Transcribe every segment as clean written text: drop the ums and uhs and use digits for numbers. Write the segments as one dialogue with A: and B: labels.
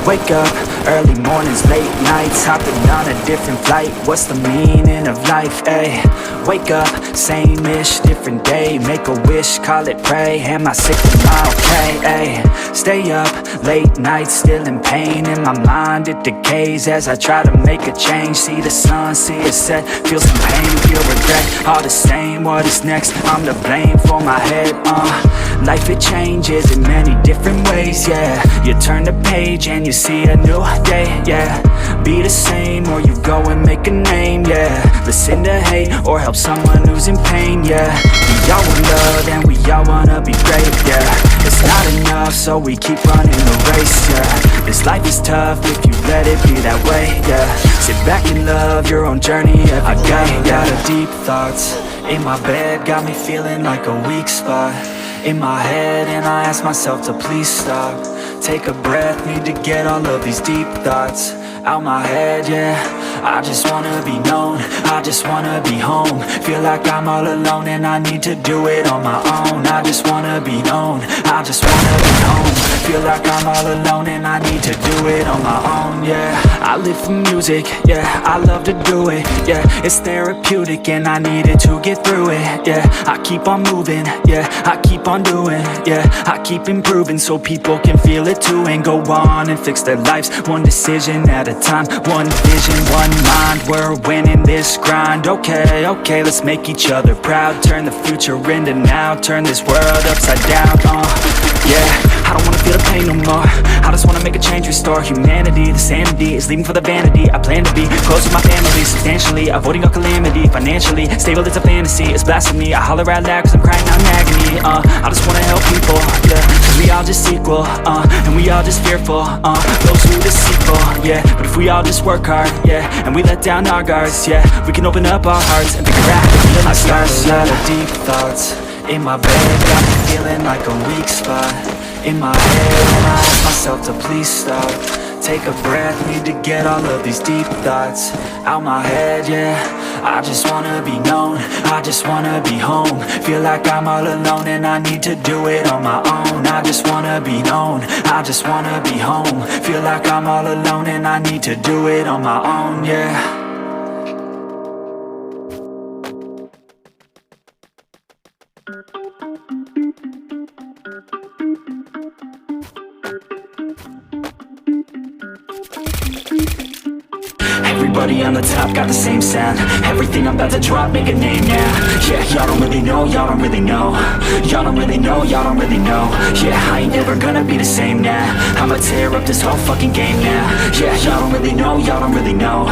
A: Wake up, early mornings, late nights, hopping on a different flight. What's the meaning of life, ayy? Wake up, same-ish, different day. Make a wish, call it pray. Am I sick, am I okay, ayy? Stay up, late nights, still in pain. In my mind it decays as I try to make a change. See the sun, see it set, feel some pain, feel regret. All the same, what is next? I'm to blame for my head, Life it changes in many different ways, yeah. You turn the page and you see a new day, yeah. Be the same or you go and make a name, yeah. Listen to hate or help someone who's in pain, yeah. We all want love and we all wanna be great, yeah. It's not enough so we keep running the race, yeah. This life is tough if you let it be that way, yeah. Sit back and love your own journey every day. Got a deep thoughts in my bed, got me feeling like a weak spot in my head, and I ask myself to please stop. Take a breath, need to get all of these deep thoughts out my head, yeah. I just wanna be known, I just wanna be home. Feel like I'm all alone and I need to do it on my own. I just wanna be known, I just wanna be home. Feel like I'm all alone and I need to do it on my own, yeah. I live for music, yeah, I love to do it, yeah. It's therapeutic and I needed to get through it, yeah. I keep on moving, yeah, I keep on doing, yeah. I keep improving so people can feel it too, and go on and fix their lives one decision at a time. One vision, one mind, we're winning this grind. Okay, okay, let's make each other proud. Turn the future into now, turn this world upside down, yeah. I don't wanna feel the pain no more. I just wanna make a change, restore humanity. The sanity is leaving for the vanity. I plan to be close with my family, substantially avoiding all calamity. Financially stable, it's a fantasy, it's blasphemy. I holler out loud cause I'm crying out in agony. I just wanna help people, yeah. Cause we all just equal, and we all just fearful, those who deceitful, yeah. But if we all just work hard, yeah, and we let down our guards, yeah, we can open up our hearts and figure out how to feel. I start a lot of deep thoughts in my bed, got me feeling like a weak spot in my head, and I ask myself to please stop. Take a breath, need to get all of these deep thoughts out my head, yeah. I just wanna be known, I just wanna be home. Feel like I'm all alone and I need to do it on my own. I just wanna be known, I just wanna be home. Feel like I'm all alone and I need to do it on my own, yeah. Everybody on the top got the same sound. Everything I'm about to drop, make a name now. Yeah, y'all don't really know, y'all don't really know. Y'all don't really know, y'all don't really know. Yeah, I ain't never gonna be the same now. I'ma tear up this whole fucking game now. Yeah, y'all don't really know, y'all don't really know.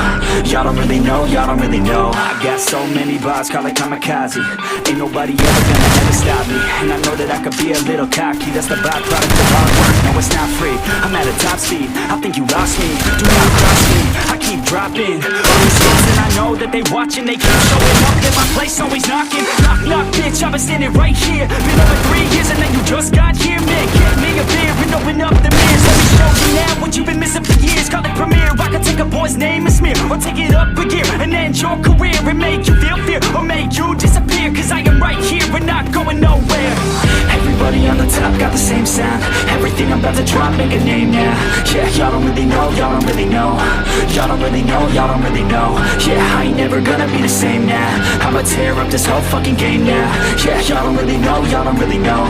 A: Y'all don't really know, y'all don't really know. I got so many bars, call it kamikaze. Ain't nobody ever stop me. And I know that I could be a little cocky. That's the byproduct of hard work, no it's not free. I'm at a top speed, I think you lost me. Do not cross me, I keep dropping all these hits, and I know that they watching. They keep showing up at my place, always knocking. Knock, knock, bitch, I've been standing right here. Been over 3 years and then you just got here. Man, get me a beer and open up the mirrors. Let me show you now what you've been missing for years. Call it premiere, I could take a boy's name and smear, or take it up a gear and end your career and make you feel fear, or make you disappear. Cause I am right here and not going nowhere. Everybody on the top got the same sound. Everything I'm about to drop, make a name now. Yeah, y'all don't really know, y'all don't really know. Y'all don't really know, y'all don't really know. Yeah, I ain't never gonna be the same now. I'ma tear up this whole fucking game now. Yeah, y'all don't really know, y'all don't really know.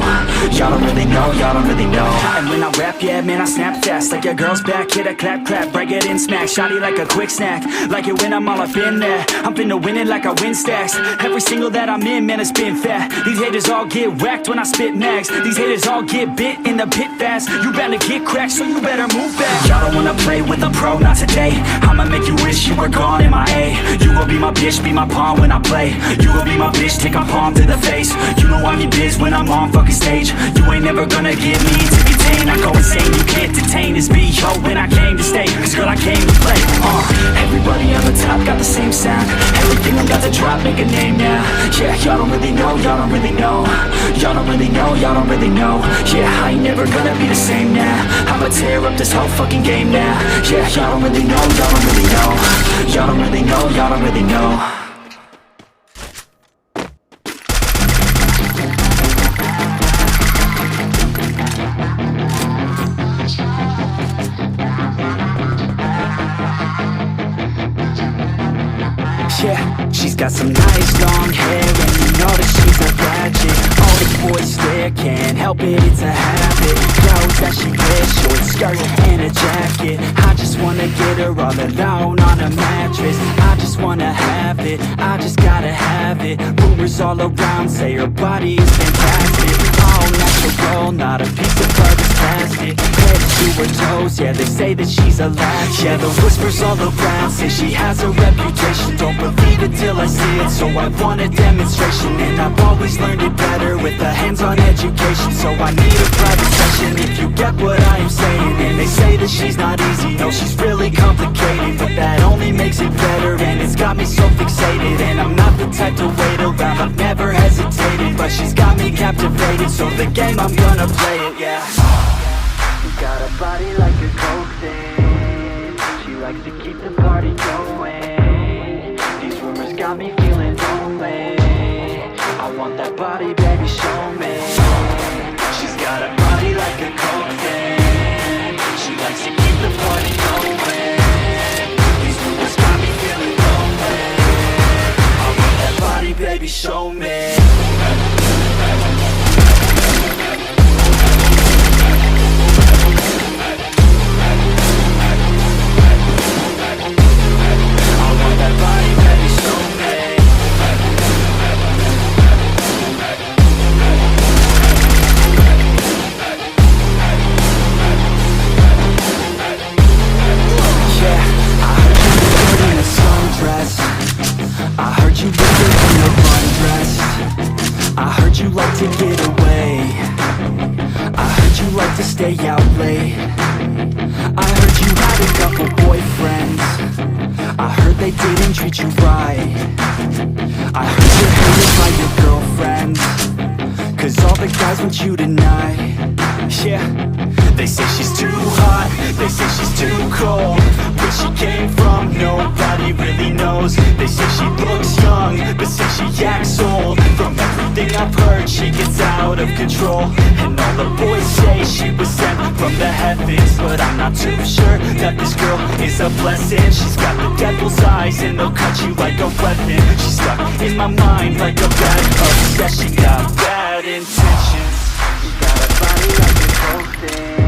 A: Y'all don't really know, y'all don't really know. And when I rap, yeah, man, I snap fast. Like your girl's back, hit a clap, clap, break it in, smack. Shotty like a quick snack, like it when I'm all up in there. I'm finna win it like I win stacks. Every single that I'm in, man, it's been fat. These haters all get whacked when I spit mags. These haters all get bit in the pit fast. You better get cracked, so you better move back. Y'all don't wanna play with a pro, not today. I'ma make you wish you were gone in my A. You gon' be my bitch, be my pawn when I play. You gon' be my bitch, take my palm to the face. You know I'm your biz when I'm on fucking stage. You ain't never gonna get me to contain. I go insane, you can't detain this B.O. when I came to stay. Cause girl, I came to play. Everybody on the top got the same sound. Everything I'm about to drop, make a name now. Yeah, y'all don't really know, y'all don't really know. Y'all don't really know, y'all don't really know. Yeah, I ain't never gonna be the same now. I'ma tear up this whole fucking game now. Yeah, y'all don't really know, y'all don't really know. Y'all don't really know, y'all don't really know. got some nice long hair, and you know that she's a ratchet. All the boys stare, can't help it, it's a habit. Clothes that she wears, short skirt and a jacket. I just wanna get her all alone on a mattress. I just wanna have it, I just gotta have it. Rumors all around say her body is fantastic. All natural, not a piece of fur that's plastic. Head to her toes, yeah, they say that she's a latch. Yeah, the whispers all around say she has a reputation. Don't believe it till I see it, so I want a demonstration. And I've always learned it better with a hands-on education. So I need a private session if you get what I am saying. And they say that she's not easy, no, she's really complicated, but that only makes it better, and it's got me so fixated. And I'm not the type to wait around, I've never hesitated, but she's got me captivated, so the game, I'm gonna play it, yeah. She got a body like a coke thing, she likes to keep the party going. These rumors got me feeling lonely, I want that body, baby, show me. She's got a body like a coke thing, she likes to keep the party going. These rumors got me feeling lonely, I want that body, baby, show me. You like to get away, I heard you like to stay out late. I heard you had a couple boyfriends, I heard they didn't treat you right. I heard you're hated by your girlfriends, cause all the guys want you tonight. Yeah, they say she's too hot, they say she's too cold. Where she came from, nobody really knows. They say she looks young, but say she acts old. From everything I've heard, she gets out of control. And all the boys say she was sent from the heavens, but I'm not too sure that this girl is a blessing. She's got the devil's eyes and they'll cut you like a weapon. She's stuck in my mind like a bad obsession. Got bad intentions, she got a body like a coke thing.